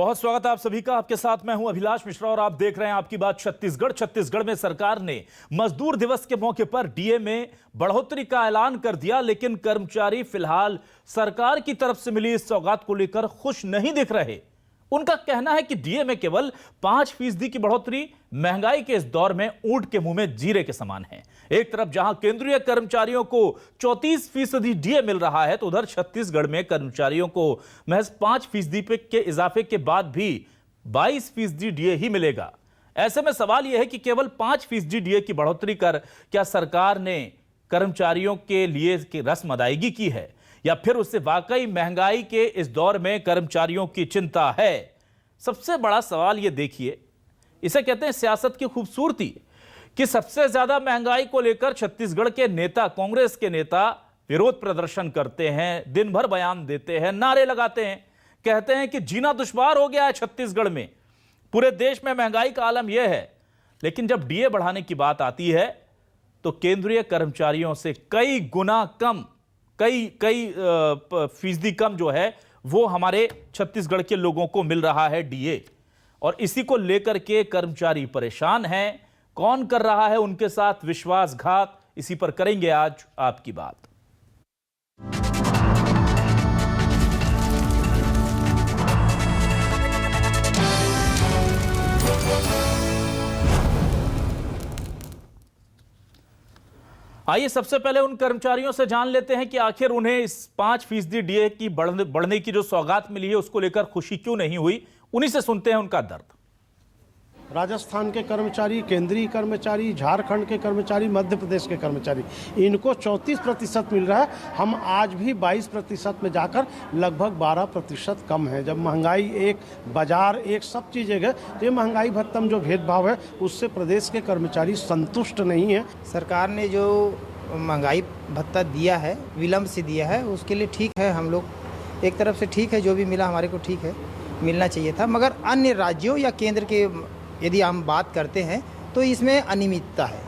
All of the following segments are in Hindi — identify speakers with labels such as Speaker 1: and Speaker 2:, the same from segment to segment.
Speaker 1: बहुत स्वागत है आप सभी का। आपके साथ मैं हूं अभिलाष मिश्रा और आप देख रहे हैं आपकी बात छत्तीसगढ़। छत्तीसगढ़ में सरकार ने मजदूर दिवस के मौके पर डीए में बढ़ोतरी का ऐलान कर दिया, लेकिन कर्मचारी फिलहाल सरकार की तरफ से मिली इस सौगात को लेकर खुश नहीं दिख रहे। उनका कहना है कि डीए में केवल 5% की बढ़ोतरी महंगाई के इस दौर में ऊंट के मुंह में जीरे के समान है। एक तरफ जहां केंद्रीय कर्मचारियों को 34% डीए मिल रहा है, तो उधर छत्तीसगढ़ में कर्मचारियों को महज 5% के इजाफे के बाद भी 22% डीए ही मिलेगा। ऐसे में सवाल यह है कि केवल 5% डीए की बढ़ोतरी कर क्या सरकार ने कर्मचारियों के लिए रस्म अदायगी की है, या फिर उससे वाकई महंगाई के इस दौर में कर्मचारियों की चिंता है? सबसे बड़ा सवाल यह देखिए, इसे कहते हैं सियासत की खूबसूरती, कि सबसे ज्यादा महंगाई को लेकर छत्तीसगढ़ के नेता, कांग्रेस के नेता विरोध प्रदर्शन करते हैं, दिन भर बयान देते हैं, नारे लगाते हैं, कहते हैं कि जीना दुश्वार हो गया है छत्तीसगढ़ में, पूरे देश में महंगाई का आलम यह है। लेकिन जब डीए बढ़ाने की बात आती है तो केंद्रीय कर्मचारियों से कई गुना कम, कई फीसदी कम जो है वो हमारे छत्तीसगढ़ के लोगों को मिल रहा है डीए। और इसी को लेकर के कर्मचारी परेशान हैं। कौन कर रहा है उनके साथ विश्वासघात, इसी पर करेंगे आज आपकी बात। आइए सबसे पहले उन कर्मचारियों से जान लेते हैं कि आखिर उन्हें इस 5% डीए की बढ़ने की जो सौगात मिली है उसको लेकर खुशी क्यों नहीं हुई। उन्हीं से सुनते हैं उनका दर्द।
Speaker 2: राजस्थान के कर्मचारी, केंद्रीय कर्मचारी, झारखंड के कर्मचारी, मध्य प्रदेश के कर्मचारी, इनको 34% मिल रहा है। हम आज भी 22% में जाकर लगभग 12% कम है। जब महंगाई एक, बाजार एक, सब चीज़ एक है, तो ये महंगाई भत्ता में जो भेदभाव है उससे प्रदेश के कर्मचारी संतुष्ट नहीं है।
Speaker 3: सरकार ने जो महंगाई भत्ता दिया है, विलम्ब से दिया है, उसके लिए ठीक है। हम लोग एक तरफ से ठीक है, जो भी मिला हमारे को ठीक है, मिलना चाहिए था। मगर अन्य राज्यों या केंद्र के यदि हम बात करते हैं तो इसमें अनियमितता है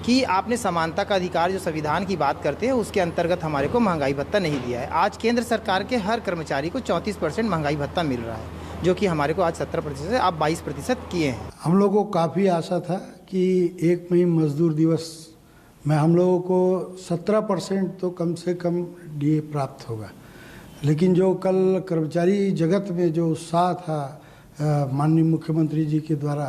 Speaker 3: कि आपने समानता का अधिकार जो संविधान की बात करते हैं उसके अंतर्गत हमारे को महंगाई भत्ता नहीं दिया है। आज केंद्र सरकार के हर कर्मचारी को 34% महंगाई भत्ता मिल रहा है, जो कि हमारे को आज 17% से आप 22% किए हैं।
Speaker 4: हम लोगों को काफ़ी आशा था कि 1 मई मजदूर दिवस में हम लोगों को 17% तो कम से कम डीए प्राप्त होगा, लेकिन जो कल कर्मचारी जगत में जो उत्साह था माननीय मुख्यमंत्री जी के द्वारा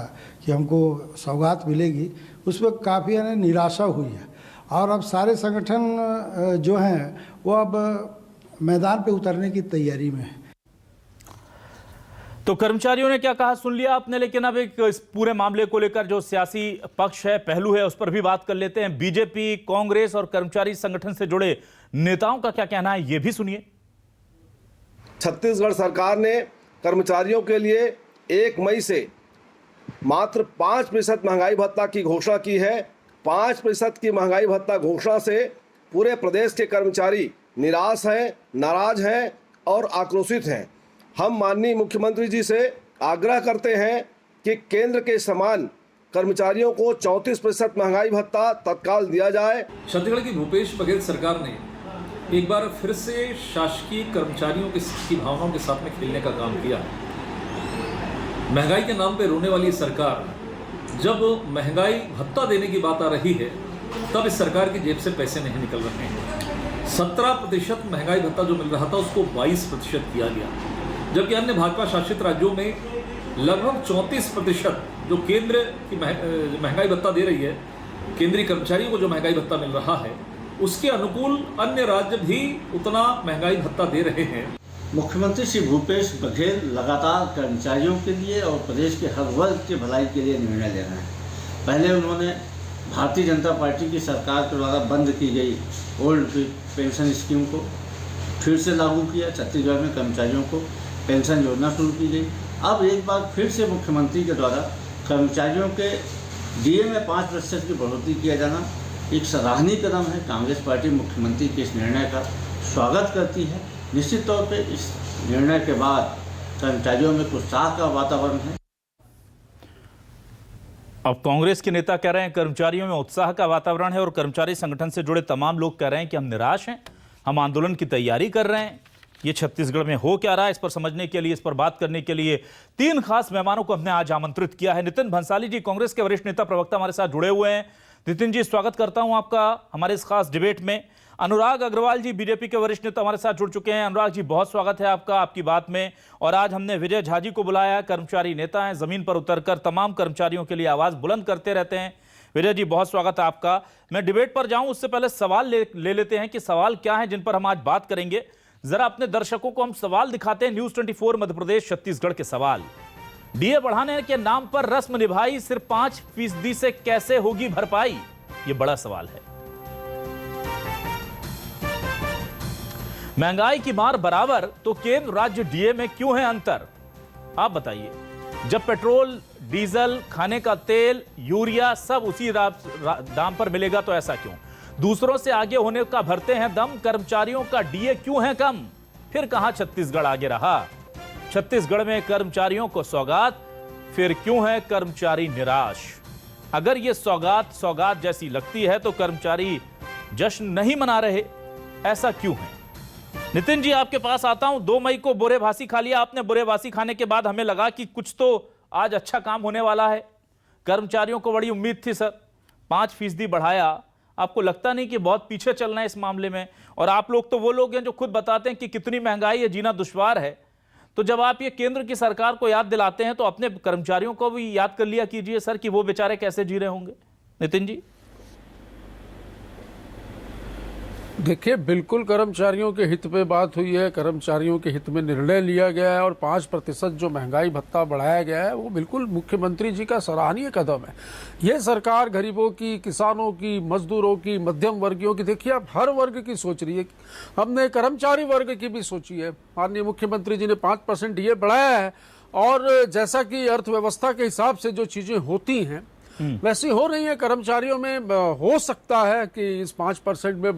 Speaker 4: कि हमको सौगात मिलेगी, उसमें काफ़ी निराशा हुई है। और अब सारे संगठन जो हैं वो अब मैदान पे उतरने की तैयारी में है।
Speaker 1: तो कर्मचारियों ने क्या कहा सुन लिया आपने, लेकिन अब एक इस पूरे मामले को लेकर जो सियासी पक्ष है, पहलू है, उस पर भी बात कर लेते हैं। बीजेपी, कांग्रेस और कर्मचारी संगठन से जुड़े नेताओं का क्या कहना है, ये भी सुनिए।
Speaker 5: छत्तीसगढ़ सरकार ने कर्मचारियों के लिए 1 मई से मात्र 5% महंगाई भत्ता की घोषणा की है। 5% की महंगाई भत्ता घोषणा से पूरे प्रदेश के कर्मचारी निराश हैं, नाराज हैं और आक्रोशित हैं। हम माननीय मुख्यमंत्री जी से आग्रह करते हैं कि केंद्र के समान कर्मचारियों को 34% महंगाई भत्ता तत्काल दिया जाए।
Speaker 6: छत्तीसगढ़ की भूपेश बघेल सरकार ने एक बार फिर से शासकीय कर्मचारियों की भावनाओं के साथ में खेलने का काम किया। महंगाई के नाम पे रोने वाली सरकार, जब महंगाई भत्ता देने की बात आ रही है तब इस सरकार की जेब से पैसे नहीं निकल रहे हैं। 17% महंगाई भत्ता जो मिल रहा था उसको 22% किया गया, जबकि अन्य भाजपा शासित राज्यों में लगभग 34% जो केंद्र की महंगाई भत्ता दे रही है, केंद्रीय कर्मचारियों को जो महंगाई भत्ता मिल रहा है उसके अनुकूल अन्य राज्य भी उतना महंगाई भत्ता दे रहे हैं।
Speaker 7: मुख्यमंत्री श्री भूपेश बघेल लगातार कर्मचारियों के लिए और प्रदेश के हर वर्ग की भलाई के लिए निर्णय ले रहे हैं। पहले उन्होंने भारतीय जनता पार्टी की सरकार के द्वारा बंद की गई ओल्ड पेंशन स्कीम को फिर से लागू किया। छत्तीसगढ़ में कर्मचारियों को पेंशन योजना शुरू की गई। अब एक बार फिर से मुख्यमंत्री के द्वारा कर्मचारियों के डीए में 5% की बढ़ोतरी किया जाना एक सराहनीय कदम है। कांग्रेस पार्टी मुख्यमंत्री के इस निर्णय का स्वागत करती है। निश्चित तौर पे इस निर्णय के बाद कर्मचारियों में उत्साह का वातावरण है।
Speaker 1: अब कांग्रेस के नेता कह रहे हैं कर्मचारियों में उत्साह का वातावरण है, और कर्मचारी संगठन से जुड़े तमाम लोग कह रहे हैं कि हम निराश हैं, हम आंदोलन की तैयारी कर रहे हैं। ये छत्तीसगढ़ में हो क्या रहा है, इस पर समझने के लिए, इस पर बात करने के लिए 3 खास मेहमानों को हमने आज आमंत्रित किया है। नितिन भंसाली जी, कांग्रेस के वरिष्ठ नेता प्रवक्ता, हमारे साथ जुड़े हुए हैं। नितिन जी, स्वागत करता हूं आपका हमारे इस खास डिबेट में। अनुराग अग्रवाल जी, बीजेपी के वरिष्ठ नेता, हमारे साथ जुड़ चुके हैं। अनुराग जी, बहुत स्वागत है आपका आपकी बात में। और आज हमने विजय झा जी को बुलाया, कर्मचारी नेता हैं, जमीन पर उतरकर तमाम कर्मचारियों के लिए आवाज बुलंद करते रहते हैं। विजय जी, बहुत स्वागत है आपका। मैं डिबेट पर जाऊं उससे पहले सवाल ले लेते हैं कि सवाल क्या है जिन पर हम आज बात करेंगे। जरा अपने दर्शकों को हम सवाल दिखाते हैं। न्यूज 24 मध्य प्रदेश छत्तीसगढ़ के सवाल। डीए बढ़ाने के नाम पर रस्म निभाई, सिर्फ 5% से कैसे होगी भरपाई? ये बड़ा सवाल है। महंगाई की मार बराबर तो केंद्र राज्य डीए में क्यों है अंतर? आप बताइए। जब पेट्रोल, डीजल, खाने का तेल, यूरिया सब उसी दाम पर मिलेगा तो ऐसा क्यों? दूसरों से आगे होने का भरते हैं दम, कर्मचारियों का डीए क्यों है कम? फिर कहां छत्तीसगढ़ आगे रहा? छत्तीसगढ़ में कर्मचारियों को सौगात, फिर क्यों है कर्मचारी निराश? अगर ये सौगात जैसी लगती है तो कर्मचारी जश्न नहीं मना रहे, ऐसा क्यों है? नितिन जी, आपके पास आता हूं। 2 मई को बुरे भासी खा लिया आपने। बुरे भासी खाने के बाद हमें लगा कि कुछ तो आज अच्छा काम होने वाला है। कर्मचारियों को बड़ी उम्मीद थी सर, 5% बढ़ाया। आपको लगता नहीं कि बहुत पीछे चलना है इस मामले में? और आप लोग तो वो लोग हैं जो खुद बताते हैं कि कितनी महंगाई है, जीना दुश्वार है। तो जब आप ये केंद्र की सरकार को याद दिलाते हैं तो अपने कर्मचारियों को भी याद कर लिया कीजिए सर कि वो बेचारे कैसे जी रहे होंगे। नितिन जी,
Speaker 8: देखिए, बिल्कुल कर्मचारियों के हित में बात हुई है, कर्मचारियों के हित में निर्णय लिया गया है और 5% जो महंगाई भत्ता बढ़ाया गया है वो बिल्कुल मुख्यमंत्री जी का सराहनीय कदम है। ये सरकार गरीबों की, किसानों की, मजदूरों की, मध्यम वर्गियों की, देखिए आप हर वर्ग की सोच रही है। हमने कर्मचारी वर्ग की भी सोची है। माननीय मुख्यमंत्री जी ने 5% डीए बढ़ाया है और जैसा कि अर्थव्यवस्था के हिसाब से जो चीजें होती हैं वैसी हो रही है। कर्मचारियों में हो सकता है कि इस 5% में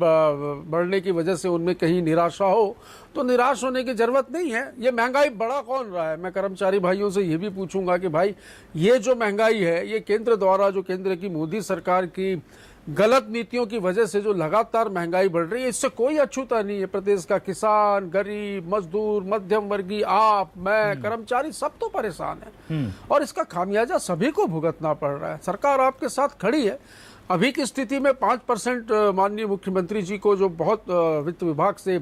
Speaker 8: बढ़ने की वजह से उनमें कहीं निराशा हो, तो निराश होने की जरूरत नहीं है। ये महंगाई बढ़ा कौन रहा है? मैं कर्मचारी भाइयों से ये भी पूछूंगा कि भाई, ये जो महंगाई है ये केंद्र द्वारा, जो केंद्र की मोदी सरकार की गलत नीतियों की वजह से जो लगातार महंगाई बढ़ रही है, इससे कोई अछूता नहीं है। प्रदेश का किसान, गरीब, मजदूर, मध्यम वर्गीय, आप, मैं, कर्मचारी सब तो परेशान है और इसका खामियाजा सभी को भुगतना पड़ रहा है। सरकार आपके साथ खड़ी है। अभी की स्थिति में 5% माननीय मुख्यमंत्री जी को जो बहुत वित्त विभाग से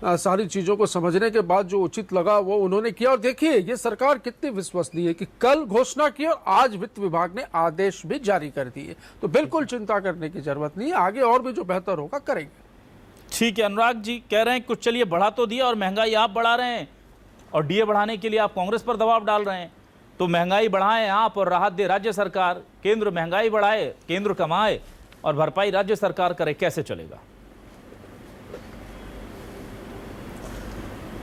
Speaker 8: सारी चीजों को समझने के बाद जो उचित लगा वो उन्होंने किया। और देखिए ये सरकार कितनी विश्वसनीय है कि कल घोषणा की और आज वित्त विभाग ने आदेश भी जारी कर दिए। तो बिल्कुल चिंता करने की जरूरत नहीं है, आगे और भी जो बेहतर होगा करेंगे।
Speaker 1: ठीक है। अनुराग जी कह रहे हैं कुछ चलिए बढ़ा तो दिया और महंगाई आप बढ़ा रहे हैं और डीए बढ़ाने के लिए आप कांग्रेस पर दबाव डाल रहे हैं। तो महंगाई बढ़ाएं आप और राहत दे राज्य सरकार। केंद्र महंगाई बढ़ाए, केंद्र कमाए और भरपाई राज्य सरकार करे, कैसे चलेगा?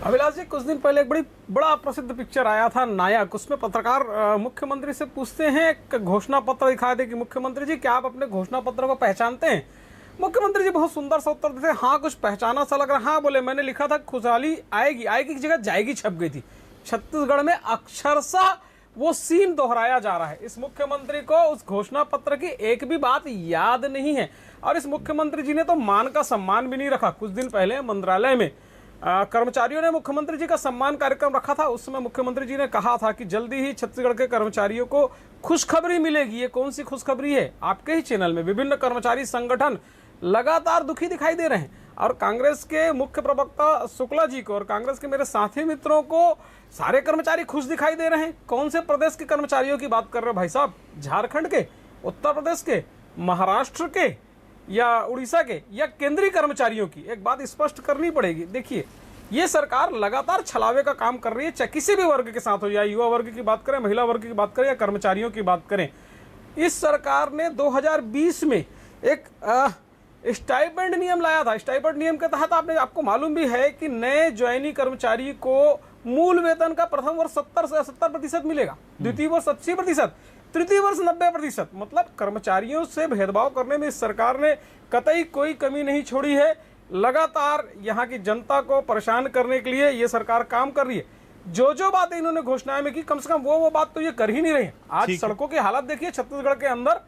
Speaker 9: अभिलाष जी, कुछ दिन पहले एक बड़ा प्रसिद्ध पिक्चर आया था नायक। उसमें पत्रकार मुख्यमंत्री से पूछते हैं, एक घोषणा पत्र दिखा दे कि मुख्यमंत्री जी क्या आप अपने घोषणा पत्र को पहचानते हैं? मुख्यमंत्री जी बहुत सुंदर सा उत्तर देते हैं, हाँ कुछ पहचाना सा लग रहा है। हाँ बोले, मैंने लिखा था खुशहाली आएगी, आएगी की जगह जाएगी छप गई थी। छत्तीसगढ़ में अक्षरशः वो सीन दोहराया जा रहा है। इस मुख्यमंत्री को उस घोषणा पत्र की एक भी बात याद नहीं है और इस मुख्यमंत्री जी ने तो मान का सम्मान भी नहीं रखा। कुछ दिन पहले मंत्रालय में कर्मचारियों ने मुख्यमंत्री जी का सम्मान कार्यक्रम रखा था। उस समय मुख्यमंत्री जी ने कहा था कि जल्दी ही छत्तीसगढ़ के कर्मचारियों को खुशखबरी मिलेगी। ये कौन सी खुशखबरी है? आपके ही चैनल में विभिन्न कर्मचारी संगठन लगातार दुखी दिखाई दे रहे हैं और कांग्रेस के मुख्य प्रवक्ता शुक्ला जी को और कांग्रेस के मेरे साथी मित्रों को सारे कर्मचारी खुश दिखाई दे रहे हैं। कौन से प्रदेश के कर्मचारियों की बात कर रहे हो भाई साहब? झारखंड के, उत्तर प्रदेश के, महाराष्ट्र के या उड़ीसा के या केंद्रीय कर्मचारियों की? एक बात स्पष्ट करनी पड़ेगी। देखिए, ये सरकार लगातार छलावे का काम कर रही है, चाहे किसी भी वर्ग के साथ हो, या युवा वर्ग की बात करें, महिला वर्ग की बात करें या कर्मचारियों की बात करें। इस सरकार ने 2020 में एक स्टाइपेंड नियम लाया था। स्टाइपेंड नियम के तहत आपको मालूम भी है कि नए ज्वाइनी कर्मचारी को मूल वेतन का प्रथम वर्ष 70% मिलेगा, द्वितीय वर्ष 80%, तृतीय वर्ष 90%। मतलब कर्मचारियों से भेदभाव करने में इस सरकार ने कतई कोई कमी नहीं छोड़ी है। लगातार यहाँ की जनता को परेशान करने के लिए ये सरकार काम कर रही है। जो बातें इन्होंने घोषणाएं में की, कम से कम वो बात तो ये कर ही नहीं रही। आज सड़कों की हालत देखिए, छत्तीसगढ़ के अंदर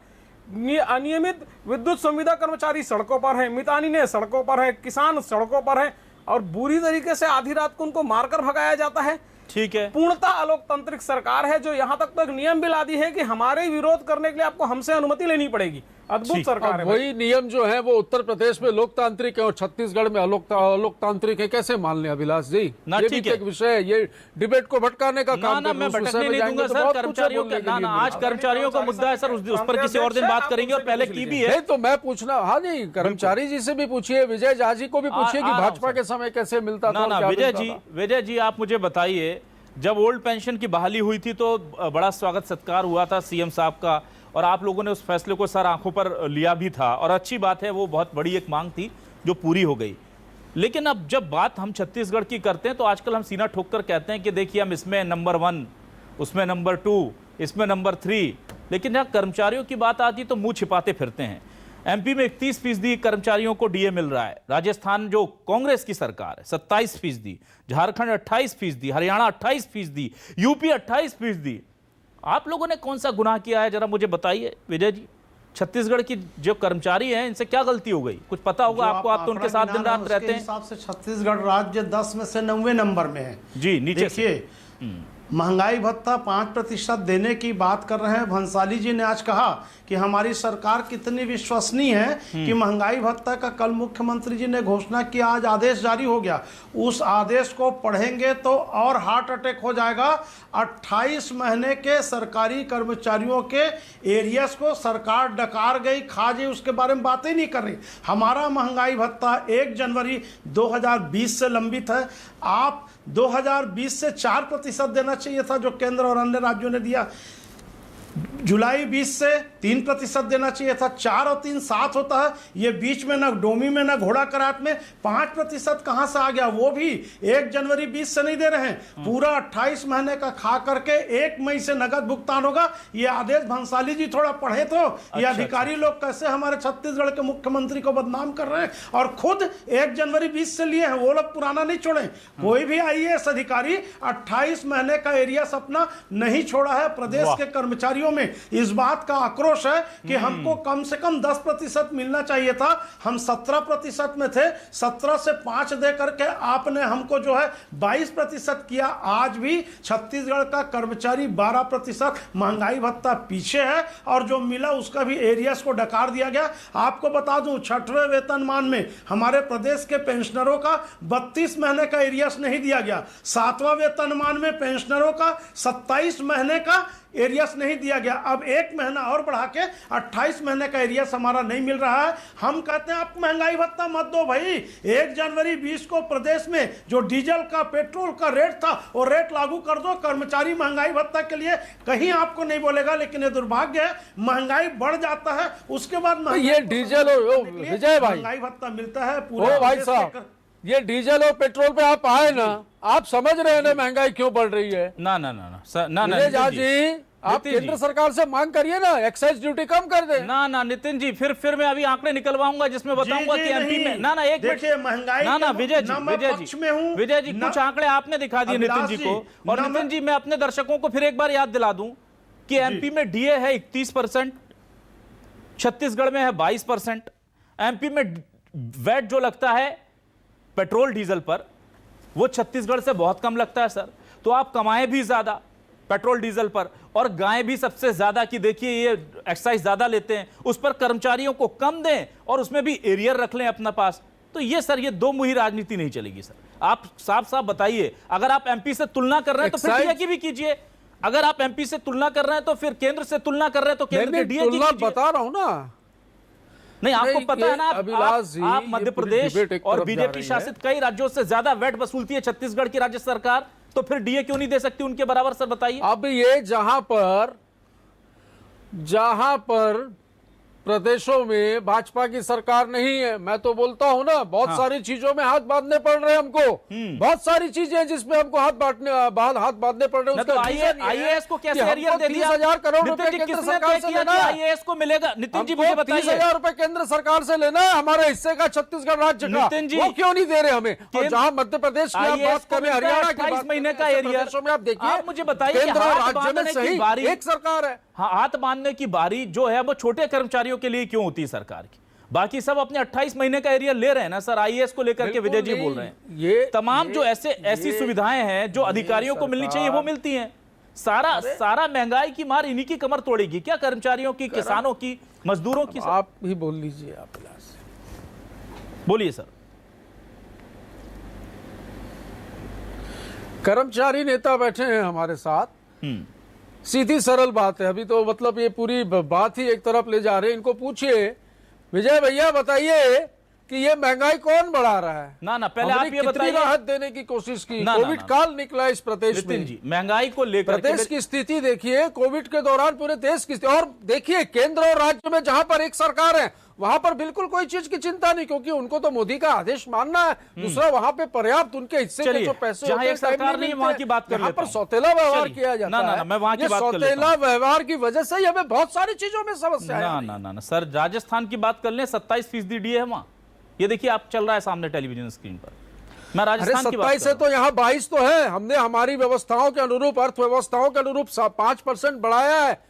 Speaker 9: अनियमित विद्युत संविदा कर्मचारी सड़कों पर हैं, मितानिनें सड़कों पर हैं, किसान सड़कों पर हैं और बुरी तरीके से आधी रात को उनको मारकर भगाया जाता है।
Speaker 1: ठीक है,
Speaker 9: पूर्णतः अलोकतांत्रिक सरकार है जो यहां तक तो एक नियम भी ला दी है कि हमारे विरोध करने के लिए आपको हमसे अनुमति लेनी पड़ेगी। अद्भुत सरकार है।
Speaker 8: वही नियम जो है वो उत्तर प्रदेश में लोकतांत्रिक है और छत्तीसगढ़ में अलोकतांत्रिक है, कैसे मान लें अभिलाष जी?
Speaker 1: ना,
Speaker 8: ये
Speaker 1: ठीक
Speaker 8: भी
Speaker 1: है।
Speaker 8: एक विषय है, ये डिबेट को भटकाने का काम
Speaker 1: ना, मैं भटकने नहीं दूंगा सर। कर्मचारियों का आज कर्मचारियों का मुद्दा है सर, उस पर किसी और दिन बात करेंगे और पहले की भी है।
Speaker 8: नहीं तो मैं पूछना, हाँ नहीं, कर्मचारी जी से भी पूछिए, विजय झा जी को भी पूछिए कि भाजपा के समय कैसे मिलता था।
Speaker 1: ना, विजय जी आप मुझे बताइए, जब ओल्ड पेंशन की बहाली हुई थी तो बड़ा स्वागत सत्कार हुआ था सीएम साहब का, और आप लोगों ने उस फैसले को सर आंखों पर लिया भी था, और अच्छी बात है, वो बहुत बड़ी एक मांग थी जो पूरी हो गई। लेकिन अब जब बात हम छत्तीसगढ़ की करते हैं तो आजकल हम सीना ठोक कर कहते हैं कि देखिए हम इसमें नंबर 1, उसमें नंबर 2, इसमें नंबर 3, लेकिन जहाँ कर्मचारियों की बात आती है तो मुंह छिपाते फिरते हैं। एमपी में 31% कर्मचारियों को डीए मिल रहा है, राजस्थान जो कांग्रेस की सरकार है 27%, झारखंड 28%, हरियाणा 28%, यूपी 28%। आप लोगों ने कौन सा गुनाह किया है, जरा मुझे बताइए विजय जी। छत्तीसगढ़ की जो कर्मचारी हैं इनसे क्या गलती हो गई, कुछ पता होगा आपको, आप तो उनके साथ दिन रात रहते हैं।
Speaker 2: हिसाब से छत्तीसगढ़ राज्य 10 में से 90 नंबर में है
Speaker 1: जी। नीचे
Speaker 2: देखिए, महंगाई भत्ता 5% देने की बात कर रहे हैं। भंसाली जी ने आज कहा कि हमारी सरकार कितनी विश्वसनीय है कि महंगाई भत्ता का कल मुख्यमंत्री जी ने घोषणा की, आज आदेश जारी हो गया। उस आदेश को पढ़ेंगे तो और हार्ट अटैक हो जाएगा। 28 महीने के सरकारी कर्मचारियों के एरियस को सरकार डकार गई, खा गई, उसके बारे में बात ही नहीं कर रही। हमारा महंगाई भत्ता 1 जनवरी 2020 से लंबित है। आप 2020 से 4% देना चाहिए था जो केंद्र और अन्य राज्यों ने दिया। जुलाई 20 से 3% देना चाहिए था। 4 और 3 7 होता है, ये बीच में ना डोमी में ना घोड़ा करात में 5% कहां से आ गया? वो भी 1 जनवरी 20 से नहीं दे रहे हैं, पूरा 28 महीने का खा करके 1 मई से नगद भुगतान होगा। ये आदेश भंसाली जी थोड़ा पढ़े तो ये अधिकारी लोग कैसे हमारे छत्तीसगढ़ के मुख्यमंत्री को बदनाम कर रहे हैं, और खुद 1 जनवरी 20 से लिए हैं, वो लोग पुराना नहीं छोड़े। कोई भी आईएएस अधिकारी 28 महीने का एरियस अपना नहीं छोड़ा है। प्रदेश के कर्मचारियों में इस बात का आक्रोश है कि हमको कम से कम 10% मिलना चाहिए था। हम 17% में थे, 17 से 5 दे करके आपने हमको जो है 22% किया। आज भी छत्तीसगढ़ का कर्मचारी 12% महंगाई भत्ता पीछे है, और जो मिला उसका भी एरियस को डकार दिया गया। आपको बता दूं, 6वें वेतनमान में हमारे प्रदेश के पेंशनरों का 32 महीने का एरियस नहीं दिया गया। 7वां वेतनमान में पेंशनरों का 27 महीने का एरियस नहीं दिया गया। अब 1 महीना और बढ़ा के 28 महीने का एरियस हमारा नहीं मिल रहा है। हम कहते हैं आप महंगाई भत्ता मत दो भाई। 1 जनवरी 20 को प्रदेश में जो डीजल का, पेट्रोल का रेट था वो रेट लागू कर दो। कर्मचारी महंगाई भत्ता के लिए कहीं आपको नहीं बोलेगा, लेकिन ये दुर्भाग्य है, महंगाई बढ़ जाता है उसके बाद
Speaker 8: ये डीजल विजय भाई
Speaker 2: महंगाई भत्ता मिलता है पूरा।
Speaker 8: भाई साहब, ये डीजल और पेट्रोल पे आप आए ना, आप समझ रहे हैं ना महंगाई क्यों बढ़ रही है?
Speaker 1: ना
Speaker 8: विजय जी, आप केंद्र सरकार से मांग करिए ना, एक्साइज ड्यूटी कम कर दे।
Speaker 1: ना नितिन जी, फिर मैं अभी आंकड़े निकलवाऊंगा जिसमें बताऊंगा कि एमपी में एक
Speaker 2: देखिए महंगाई
Speaker 1: विजय जी कुछ आंकड़े आपने दिखा दिए नितिन जी को। और नितिन जी, मैं अपने दर्शकों को फिर एक बार याद दिला दूं कि एमपी में डीए है 31%, छत्तीसगढ़ में है 22%। एमपी में वैट जो लगता है पेट्रोल डीजल पर, वो छत्तीसगढ़ से बहुत कम लगता है सर। तो आप कमाएं भी ज्यादा पेट्रोल डीजल पर, और गायें भी सबसे ज्यादा, कि देखिए ये एक्साइज ज्यादा लेते हैं, उस पर कर्मचारियों को कम दें और उसमें भी एरियर रख लें अपना पास। तो ये सर, ये दो मुही राजनीति नहीं चलेगी सर। आप साफ साफ बताइए, अगर आप एमपी से तुलना कर रहे हैं तो फिर डीए की भी कीजिए। अगर आप एमपी से तुलना कर रहे हैं तो फिर केंद्र से तुलना कर रहे हैं तो केंद्र के डीए की कीजिए।
Speaker 8: बता रहा हूं ना,
Speaker 1: नहीं आपको पता है ना, आप मध्य प्रदेश और बीजेपी शासित कई राज्यों से ज्यादा वैट वसूलती है छत्तीसगढ़ की राज्य सरकार, तो फिर डीए क्यों नहीं दे सकती उनके बराबर? सर बताइए।
Speaker 8: अब ये जहां पर प्रदेशों में भाजपा की सरकार नहीं है, मैं तो बोलता हूं ना, बहुत सारी चीजों में हाथ बांधने पड़ रहे हैं हमको। बहुत सारी चीजें जिसमें हमको हाथ बांधने पड़ रहे हैं।
Speaker 1: तो आईएएस को कैसे एरियर दे दिया?
Speaker 8: 30,000 करोड़ रुपए केंद्र सरकार से लेना है,
Speaker 1: आईएएस को मिलेगा? नितिन जी मुझे बताइए,
Speaker 8: 30,000 रुपए केंद्र सरकार से लेना है हमारे हिस्से का, छत्तीसगढ़ राज्य का, वो क्यों नहीं दे रहे हमें? और जहां मध्य प्रदेश की आप बात करें, हरियाणा की
Speaker 1: 28 महीने का एरियर में
Speaker 8: आप देखिए,
Speaker 1: मुझे बताइए,
Speaker 8: केंद्र और राज्य में सही एक सरकार है।
Speaker 1: हाथ बांधने की बारी जो है वो छोटे कर्मचारियों के लिए क्यों होती है सरकार की? बाकी सब अपने 28 महीने का एरियर ले रहे हैं ना सर। आईएएस को लेकर के विजय जी बोल रहे हैं
Speaker 8: ये
Speaker 1: तमाम जो ऐसी सुविधाएं हैं जो अधिकारियों को मिलनी चाहिए वो मिलती हैं। सारा महंगाई की मार इन्हीं की कमर तोड़ेगी क्या? कर्मचारियों की, किसानों की, मजदूरों की?
Speaker 8: आप ही बोल लीजिए, आप
Speaker 1: बोलिए सर।
Speaker 8: कर्मचारी नेता बैठे हैं हमारे साथ, सीधी सरल बात है। अभी तो मतलब ये पूरी बात ही एक तरफ ले जा रहे हैं। इनको पूछिए, विजय भैया बताइए कि ये महंगाई कौन बढ़ा रहा है?
Speaker 1: ना पहले आप ये बताइए।
Speaker 8: राहत देने की कोशिश की, कोविड काल निकला इस प्रदेश में
Speaker 1: जी, महंगाई को लेकर
Speaker 8: प्रदेश की स्थिति देखिए, कोविड के दौरान पूरे देश की स्थिति, और देखिए केंद्र और राज्य में जहां पर एक सरकार है वहां पर बिल्कुल कोई चीज की चिंता नहीं, क्योंकि उनको तो मोदी का आदेश मानना है। दूसरा, वहां पे पर्याप्त उनके हिस्से के जो पैसे
Speaker 1: जहां एक सरकार नहीं, वहां की बात कर लेता हूं।
Speaker 8: सौतेला व्यवहार किया जाता है।
Speaker 1: मैं वहां की बात कर लेता हूं।
Speaker 8: सौतेला व्यवहार की वजह से हमें बहुत सारी चीजों में समस्या है।
Speaker 1: ना सर, राजस्थान की बात कर लें, 27% डीए है वहां। ये देखिए आप चल रहा है सामने टेलीविजन स्क्रीन पर। मैं राजस्थान की बात
Speaker 8: 27 है तो यहाँ 22 तो है। हमने हमारी व्यवस्थाओं के अनुरूप, अर्थव्यवस्थाओं के अनुरूप 5% बढ़ाया है।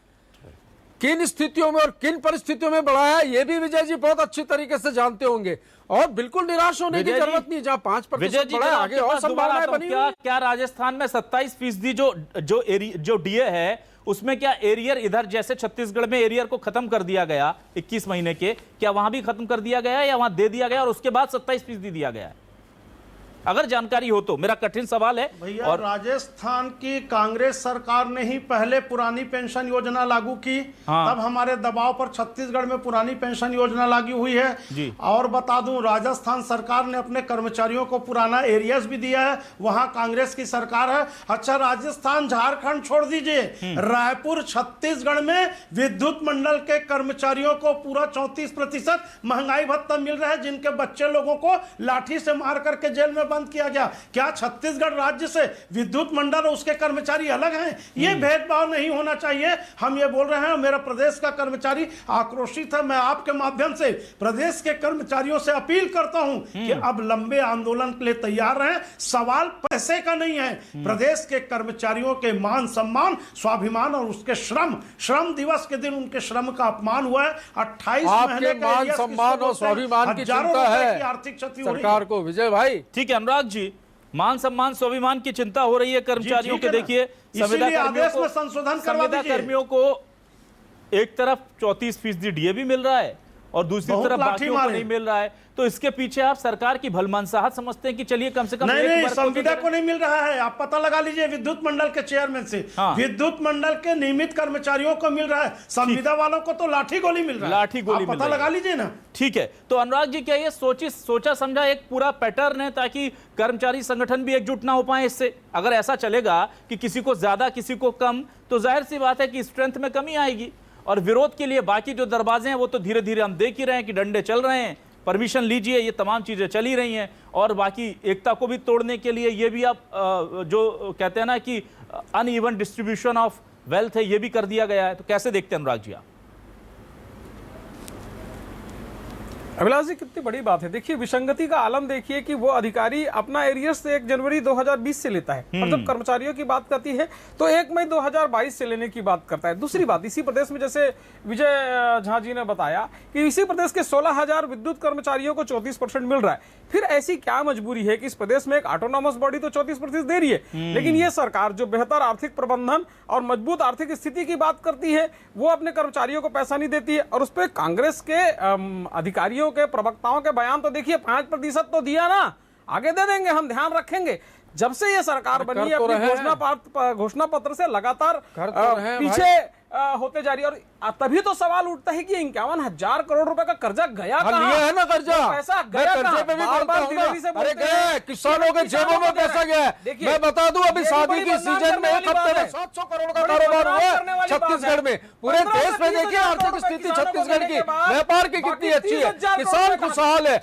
Speaker 8: किन स्थितियों में और किन परिस्थितियों में बढ़ाया है ये भी विजय जी बहुत अच्छी तरीके से जानते होंगे, और बिल्कुल निराश होने की जरूरत नहीं। जहाँ 5% बढ़ा, आगे और संभावनाएं बनी।
Speaker 1: क्या राजस्थान में 27% जो डीए है उसमें क्या एरियर इधर जैसे छत्तीसगढ़ में एरियर को खत्म कर दिया गया 21 महीने के, क्या वहां भी खत्म कर दिया गया है या वहां दे दिया गया और उसके बाद 27% दिया गया है? अगर जानकारी हो तो। मेरा कठिन सवाल है।
Speaker 2: भैया, और राजस्थान की कांग्रेस सरकार ने ही पहले पुरानी पेंशन योजना लागू की। तब हमारे दबाव पर छत्तीसगढ़ में पुरानी पेंशन योजना लागू हुई है
Speaker 1: जी।
Speaker 2: और बता दूं, राजस्थान सरकार ने अपने कर्मचारियों को पुराना एरियर्स भी दिया है, वहां कांग्रेस की सरकार है। अच्छा, राजस्थान झारखंड छोड़ दीजिए, रायपुर छत्तीसगढ़ में विद्युत मंडल के कर्मचारियों को पूरा 34% महंगाई भत्ता मिल रहा है, जिनके बच्चे लोगों को लाठी से मार करके जेल में बंद किया गया। क्या छत्तीसगढ़ राज्य से विद्युत मंडल और उसके कर्मचारी अलग हैं? ये भेदभाव नहीं होना चाहिए। हम ये बोल रहे हैं, मेरा प्रदेश का कर्मचारी आक्रोशित है। मैं आपके माध्यम से प्रदेश के कर्मचारियों से अपील करता हूं कि अब लंबे आंदोलन के लिए तैयार रहें। सवाल पैसे का नहीं है, प्रदेश के कर्मचारियों के मान सम्मान, स्वाभिमान और उसके श्रम दिवस के दिन उनके श्रम का अपमान हुआ है। 28 महीने का
Speaker 8: मान सम्मान और स्वाभिमान की चिंता है
Speaker 2: आर्थिक क्षति
Speaker 8: सरकार को। विजय भाई,
Speaker 1: ठीक है अनुराग जी, मान सम्मान स्वाभिमान की चिंता हो रही है कर्मचारियों के। देखिए, संविदा कर्मियों को एक तरफ 34% डीए भी मिल रहा है और दूसरी तरफ बाकियों को नहीं मिल रहा है। तो इसके पीछे आप सरकार की भलमनसाहत समझते हैं कि चलिए कम से कम
Speaker 2: नहीं, संविदा को नहीं मिल रहा है। आप पता लगा लीजिए विद्युत मंडल के चेयरमैन से, विद्युत मंडल के नियमित कर्मचारियों को मिल रहा है, संविदा वालों को तो लाठी गोली मिल रहा है।
Speaker 1: लाठी गोली
Speaker 2: पता लगा लीजिए ना।
Speaker 1: ठीक है, तो अनुराग जी, क्या ये सोचा समझा एक पूरा पैटर्न है ताकि कर्मचारी संगठन भी एकजुट ना हो पाए इससे? अगर ऐसा चलेगा कि किसी को ज्यादा किसी को कम, तो जाहिर सी बात है कि स्ट्रेंथ में कमी आएगी। और विरोध के लिए बाकी जो दरवाजे हैं वो तो धीरे धीरे हम देख ही रहे हैं कि डंडे चल रहे हैं, परमिशन लीजिए, ये तमाम चीजें चली रही हैं। और बाकी एकता को भी तोड़ने के लिए ये भी आप जो कहते हैं ना कि अनइवन डिस्ट्रीब्यूशन ऑफ वेल्थ है, ये भी कर दिया गया है। तो कैसे देखते हैं अनुराग जी आप?
Speaker 9: अभिलाष जी, कितनी बड़ी बात है। देखिए, विसंगति का आलम देखिए कि वो अधिकारी अपना एरियर्स 1 जनवरी 2020 से लेता है और जब कर्मचारियों की बात करती है तो 1 मई 2022 से लेने की बात करता है। दूसरी बात, इसी प्रदेश में जैसे विजय झा जी ने बताया कि इसी प्रदेश के 16,000 विद्युत कर्मचारियों को 34% मिल रहा है। फिर ऐसी क्या मजबूरी है कि इस प्रदेश में एक ऑटोनॉमस बॉडी तो 34% दे रही है, लेकिन ये सरकार जो बेहतर आर्थिक प्रबंधन और मजबूत आर्थिक स्थिति की बात करती है वो अपने कर्मचारियों को पैसा नहीं देती है। और उस पर कांग्रेस के अधिकारियों के प्रवक्ताओं के बयान तो देखिए, 5% तो दिया ना, आगे दे देंगे, हम ध्यान रखेंगे। जब से ये सरकार बनी है, अपनी घोषणा पत्र से लगातार पीछे होते जा रही है। और तभी तो सवाल उठता है कि 51,000 करोड़ रुपए का कर्जा गया कहां?
Speaker 8: है ना कर्जा,
Speaker 9: पैसा गया कहां?
Speaker 8: अरे गया किसानों के जेबों में पैसा गया। मैं बता दूं, अभी शादी की सीजन में 1 हफ्ते में 700 करोड़ का कारोबार हुआ है छत्तीसगढ़ में। पूरे देश में देखिए आर्थिक स्थिति छत्तीसगढ़ की, व्यापार की कितनी अच्छी है, किसान खुशहाल है,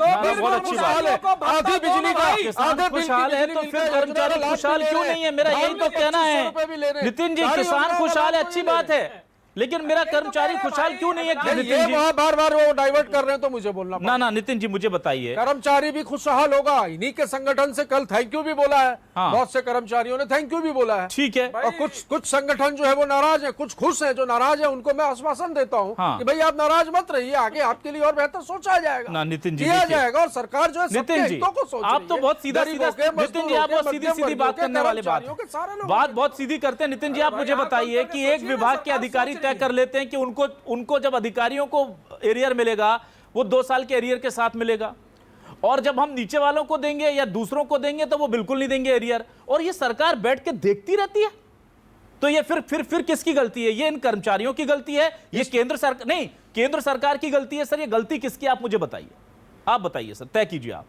Speaker 8: खुशहाल है, आधी बिजली का आधे
Speaker 1: खुशहाल है। तो फिर कर्मचारी खुशहाल क्यों नहीं है? मेरा यही तो कहना है नितिन जी, किसान खुशहाल है, अच्छी बात है, लेकिन मेरा कर्मचारी खुशहाल क्यों नहीं है?
Speaker 8: नहीं,
Speaker 1: नितिन
Speaker 8: ये
Speaker 1: जी,
Speaker 8: बार बार वो डाइवर्ट कर रहे हैं तो मुझे बोलना
Speaker 1: ना ना नितिन जी मुझे बताइए।
Speaker 8: कर्मचारी भी खुशहाल होगा। इन्हीं के संगठन से कल थैंक यू भी बोला है।
Speaker 1: हाँ।
Speaker 8: बहुत से कर्मचारियों ने थैंक यू भी बोला है।
Speaker 1: ठीक है।
Speaker 8: और कुछ संगठन जो है वो नाराज है, कुछ खुश है। जो नाराज है उनको मैं आश्वासन देता हूँ
Speaker 1: हाँ।
Speaker 8: कि भाई आप नाराज मत रहिए, आगे आपके लिए और बेहतर सोचा जाएगा,
Speaker 1: ना नितिन जी
Speaker 8: किया
Speaker 1: देखिए।
Speaker 8: जाएगा। और सरकार जो है सबके
Speaker 1: नितिन जी
Speaker 8: हितों को सोच
Speaker 1: आप
Speaker 8: रही
Speaker 1: तो
Speaker 8: है।
Speaker 1: बहुत सीधा
Speaker 8: गरीबों
Speaker 1: सीधा
Speaker 8: के,
Speaker 1: नितिन जी
Speaker 8: मजदूरों
Speaker 1: आप
Speaker 8: के,
Speaker 1: बहुत सीधी
Speaker 8: मध्यम
Speaker 1: सीधी
Speaker 8: वर्गीयों
Speaker 1: बात
Speaker 8: के,
Speaker 1: करने वाले बात
Speaker 8: कर्मचारियों के, सारे लोगों
Speaker 1: बात
Speaker 8: के।
Speaker 1: बहुत सीधी करते हैं। नितिन जी आप मुझे
Speaker 9: यहाँ
Speaker 1: बताइए
Speaker 9: कल तक
Speaker 1: कि एक
Speaker 9: सोचिए ना,
Speaker 1: विभाग के
Speaker 9: सरकार
Speaker 1: अधिकारी
Speaker 9: सोच
Speaker 1: तय
Speaker 9: रही
Speaker 1: कर लेते हैं कि उनको जब अधिकारियों को एरियर मिलेगा वो 2 साल के एरियर के साथ मिलेगा, और जब हम नीचे वालों को देंगे या दूसरों को देंगे तो वो बिल्कुल नहीं देंगे एरियर, और ये सरकार बैठ के देखती रहती है। तो ये फिर किसकी गलती है? ये इन कर्मचारियों की गलती है? ये केंद्र सरकार नहीं, केंद्र सरकार की गलती है? सर ये गलती किसकी, आप मुझे बताइए, आप बताइए सर, तय कीजिए आप।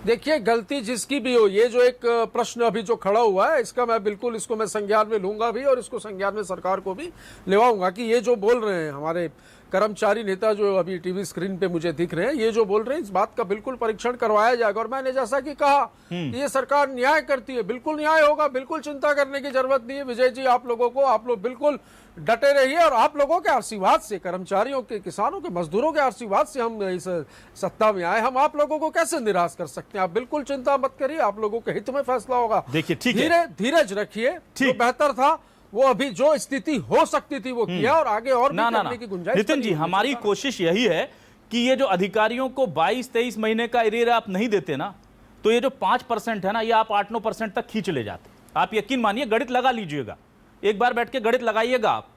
Speaker 8: देखिए, गलती जिसकी भी हो, ये जो एक प्रश्न अभी जो खड़ा हुआ है इसका मैं बिल्कुल इसको मैं संज्ञान में लूंगा भी, और इसको संज्ञान में सरकार को भी लेवाऊंगा कि ये जो बोल रहे हैं हमारे कर्मचारी नेता जो अभी टीवी स्क्रीन पे मुझे दिख रहे हैं, ये जो बोल रहे हैं इस बात का बिल्कुल परीक्षण करवाया जाएगा। और मैंने जैसा कि कहा कि ये सरकार न्याय करती है, बिल्कुल न्याय होगा, बिल्कुल चिंता करने की जरूरत नहीं है। विजय जी, आप लोग बिल्कुल डटे रहिए, और आप लोगों के आशीर्वाद से, कर्मचारियों के, किसानों के, मजदूरों के आशीर्वाद से हम इस सत्ता में आए। हम आप लोगों को कैसे निराश कर सकते हैं? आप बिल्कुल चिंता मत करिए, आप लोगों के हित में फैसला होगा।
Speaker 1: देखिए ठीक है,
Speaker 8: धीरज रखिए, जो बेहतर था वो अभी जो स्थिति हो सकती थी वो किया, और आगे और भी करने की गुंजाइश।
Speaker 1: नितिन जी, हमारी कोशिश यही है कि ये जो अधिकारियों को 22-23 महीने का एरियर आप नहीं देते ना, तो ये जो 5% है ना, ये आप 8-9% तक खींच ले जाते। आप यकीन मानिए, गणित लगा लीजिएगा, एक बार बैठ के गणित लगाइएगा आप।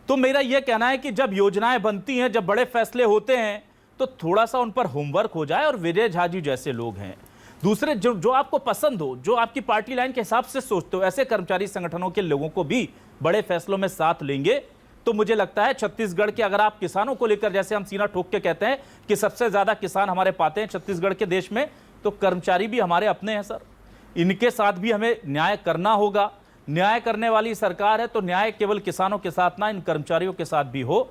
Speaker 1: तो मेरा यह कहना है कि जब योजनाएं बनती हैं, जब बड़े फैसले होते हैं, तो थोड़ा सा उन पर होमवर्क हो जाए। और विजय झा जी जैसे लोग हैं, दूसरे जो आपको पसंद हो, जो आपकी पार्टी लाइन के हिसाब से सोचते हो, ऐसे कर्मचारी संगठनों के लोगों को भी बड़े फैसलों में साथ लेंगे, तो मुझे लगता है छत्तीसगढ़ के, अगर आप किसानों को लेकर, जैसे हम सीना ठोक के कहते हैं कि सबसे ज्यादा किसान हमारे पाते हैं छत्तीसगढ़ के देश में, तो कर्मचारी भी हमारे अपने हैं सर। इनके साथ भी हमें न्याय करना होगा। न्याय करने वाली सरकार है तो न्याय केवल किसानों के साथ ना, इन कर्मचारियों के साथ भी हो,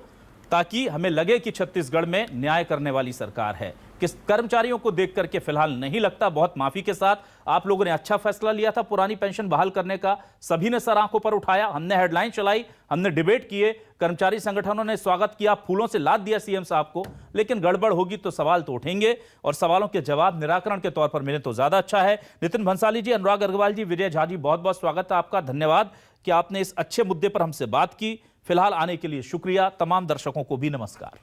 Speaker 1: ताकि हमें लगे कि छत्तीसगढ़ में न्याय करने वाली सरकार है। किस कर्मचारियों को देख करके फिलहाल नहीं लगता। बहुत माफी के साथ आप लोगों ने अच्छा फैसला लिया था पुरानी पेंशन बहाल करने का, सभी ने सर आंखों पर उठाया, हमने हेडलाइन चलाई, हमने डिबेट किए, कर्मचारी संगठनों ने स्वागत किया, फूलों से लाद दिया सीएम साहब को। लेकिन गड़बड़ होगी तो सवाल तो उठेंगे, और सवालों के जवाब निराकरण के तौर पर मिले तो ज्यादा अच्छा है। नितिन भंसाली जी, अनुराग अग्रवाल जी, विजय झा जी, बहुत बहुत स्वागत है आपका। धन्यवाद कि आपने इस अच्छे मुद्दे पर हमसे बात की। फिलहाल आने के लिए शुक्रिया। तमाम दर्शकों को भी नमस्कार।